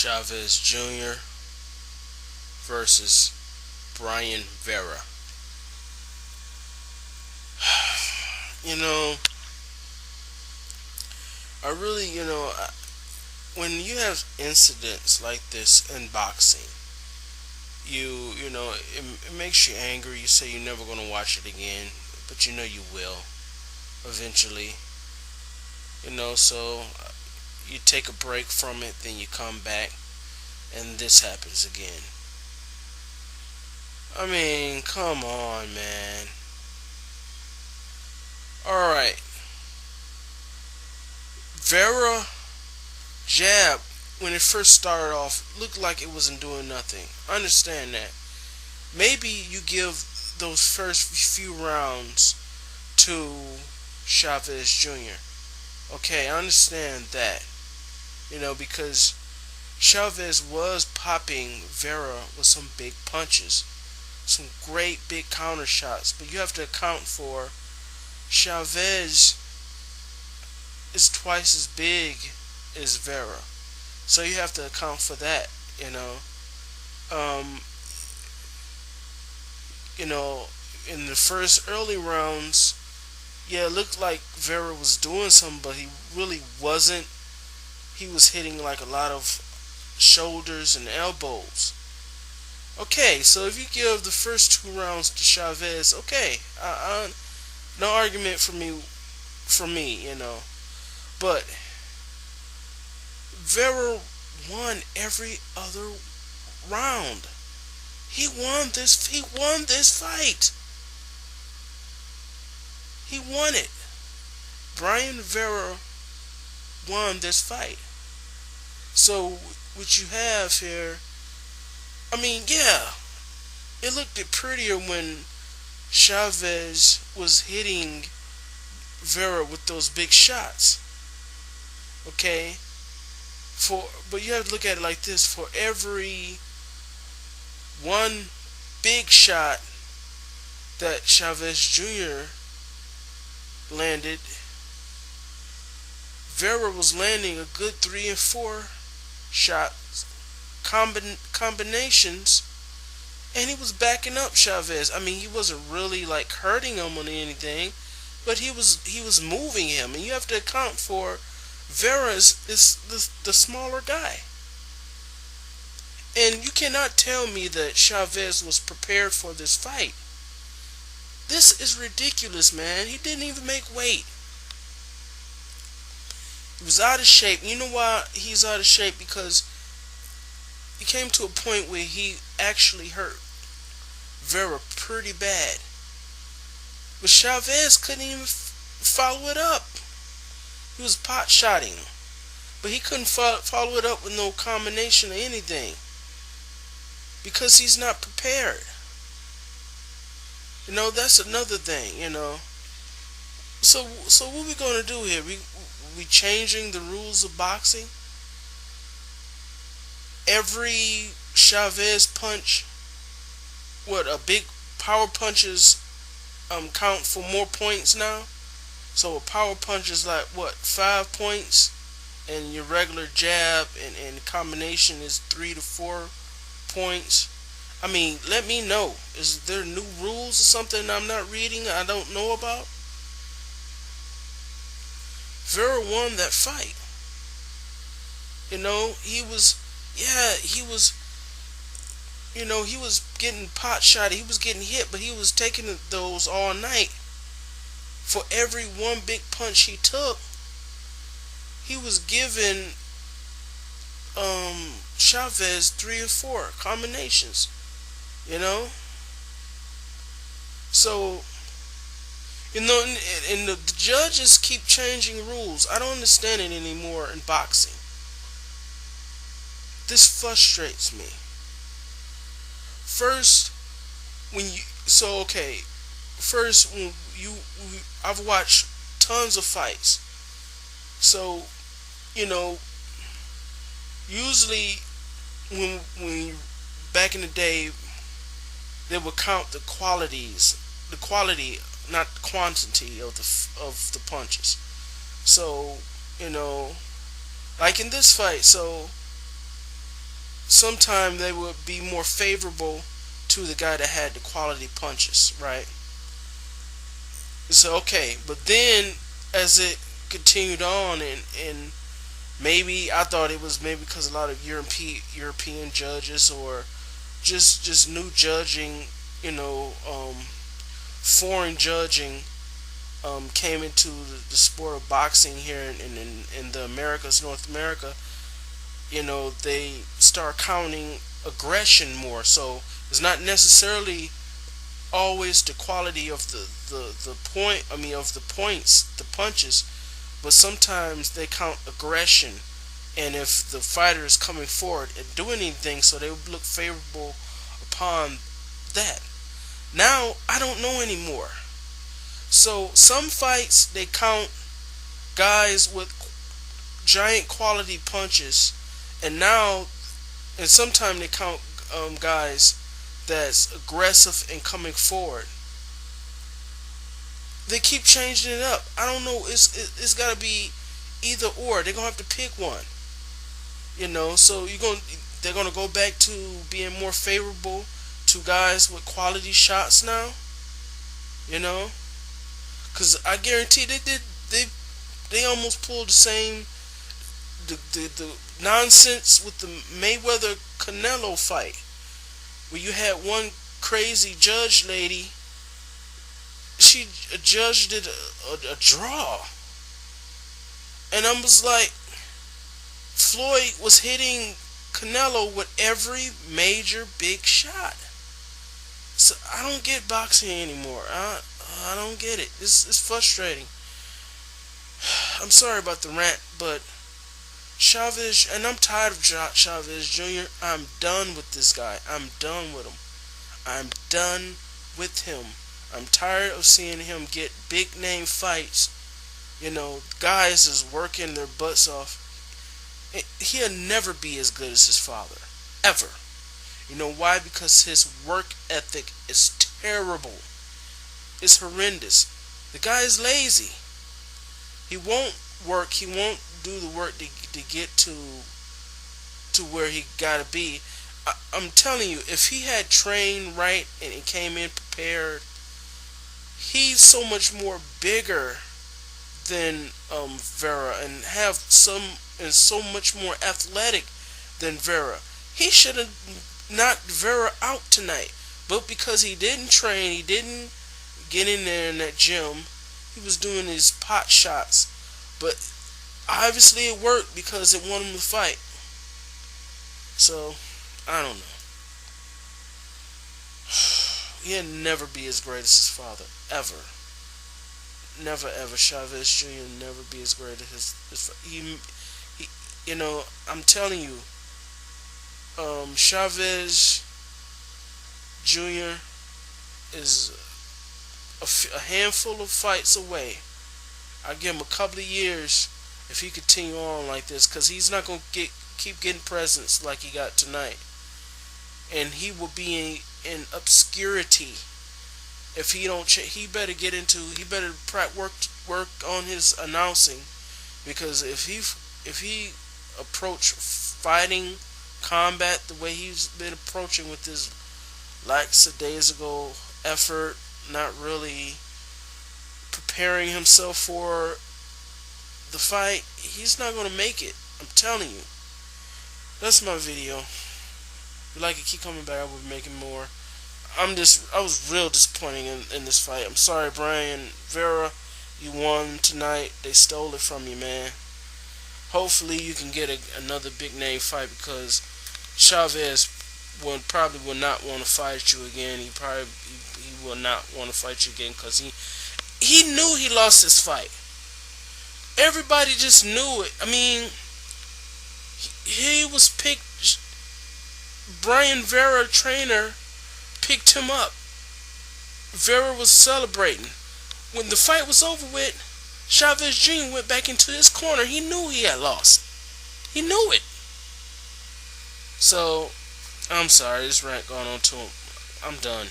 Chavez Jr. versus Brian Vera. You know, I really, when you have incidents like this in boxing, it makes you angry. You say you're never going to watch it again, but you know you will eventually. So you take a break from it, then you come back, and this happens again. I mean, come on, man. Alright. Vera jab, when it first started off, looked like it wasn't doing nothing. I understand that. Maybe you give those first few rounds to Chavez Jr. Okay, I understand that. Because Chavez was popping Vera with some big punches, some great big counter shots, but you have to account for Chavez is twice as big as Vera, so you have to account for that. Um, in the first early rounds, yeah, it looked like Vera was doing something, but he really wasn't. He was hitting like a lot of shoulders and elbows. Okay, so if you give the first two rounds to Chavez, okay, no argument for me. But Vera won every other round. He won this. He won this fight. He won it. Brian Vera won this fight. So what you have here, I mean, yeah, it looked prettier when Chavez was hitting Vera with those big shots. Okay? But you have to look at it like this. For every one big shot that Chavez Jr. landed, Vera was landing a good 3 and 4 shots combinations, and he was backing up Chavez. I mean, he wasn't really like hurting him on anything, but he was moving him, and you have to account for Vera is the smaller guy. And you cannot tell me that Chavez was prepared for this fight. This is ridiculous, man. He didn't even make weight. He was out of shape. You know why he's out of shape? Because he came to a point where he actually hurt Vera pretty bad. But Chavez couldn't even follow it up. He was pot shotting, but he couldn't follow it up with no combination or anything because he's not prepared. That's another thing. So what we gonna do here? We changing the rules of boxing? Every Chavez punch, what, a big power punches count for more points now? So a power punch is like what, 5 points, and your regular jab and combination is 3 to 4 points. I mean, let me know. Is there new rules or something I'm not reading I don't know about? Vera won that fight. He was getting pot shot. He was getting hit, but he was taking those all night. For every one big punch he took, he was giving Chavez 3 or 4 combinations. So, and the judges keep changing rules. I don't understand it anymore in boxing. This frustrates me. First, I've watched tons of fights. So, usually when back in the day, they would count the quality, not the quantity of the punches. So, like in this fight, so sometimes they would be more favorable to the guy that had the quality punches, right? So okay, but then as it continued on, and maybe I thought it was maybe because a lot of European judges or just new judging, foreign judging came into the sport of boxing here in the Americas, North America. They start counting aggression more. So it's not necessarily always the quality of the point. I mean, of the points, the punches, but sometimes they count aggression. And if the fighter is coming forward and doing anything, so they would look favorable upon that. Now I don't know anymore. So some fights they count guys with giant quality punches, and now and sometimes they count guys that's aggressive and coming forward. They keep changing it up. I don't know. It's got to be either or. They're gonna have to pick one. So they're gonna go back to being more favorable to guys with quality shots now. You know, because I guarantee they almost pulled the same the nonsense with the Mayweather Canelo fight, where you had one crazy judge lady. She judged it a draw, and I was like, Floyd was hitting Canelo with every major big shot. So I don't get boxing anymore. I don't get it. It's frustrating. I'm sorry about the rant, but Chavez, and I'm tired of Chavez Jr. I'm done with this guy. I'm done with him. I'm done with him. I'm tired of seeing him get big name fights. Guys is working their butts off. He'll never be as good as his father. Ever. You know why? Because his work ethic is terrible. It's horrendous. The guy is lazy. He won't work. He won't do the work to get to where he gotta be. I'm telling you, if he had trained right and he came in prepared, he's so much more bigger than Vera and so much more athletic than Vera. He should have knocked Vera out tonight, but because he didn't train, he didn't get in there in that gym. He was doing his pot shots, but obviously it worked because it won him the fight. So I don't know. He'll never be as great as his father, ever. Never ever. Chavez Jr. never be as great as his he I'm telling you, Chavez Jr. is a handful of fights away. I give him a couple of years if he continue on like this, because he's not going to keep getting presents like he got tonight, and he will be in obscurity if he don't. He better work on his announcing, because if he approach fighting combat the way he's been approaching with his lackadaisical effort, not really preparing himself for the fight, he's not going to make it. I'm telling you. That's my video. If you like it, keep coming back. I will be making more. I was real disappointing in this fight. I'm sorry, Brian. Vera, you won tonight. They stole it from you, man. Hopefully you can get another big name fight, because Chavez probably will not want to fight you again. He will not want to fight you again, because he knew he lost this fight. Everybody just knew it. I mean, he was picked. Brian Vera, trainer, picked him up. Vera was celebrating. When the fight was over with, Chavez Jr. went back into his corner. He knew he had lost. He knew it. So, I'm sorry, this rant going on to him. I'm done.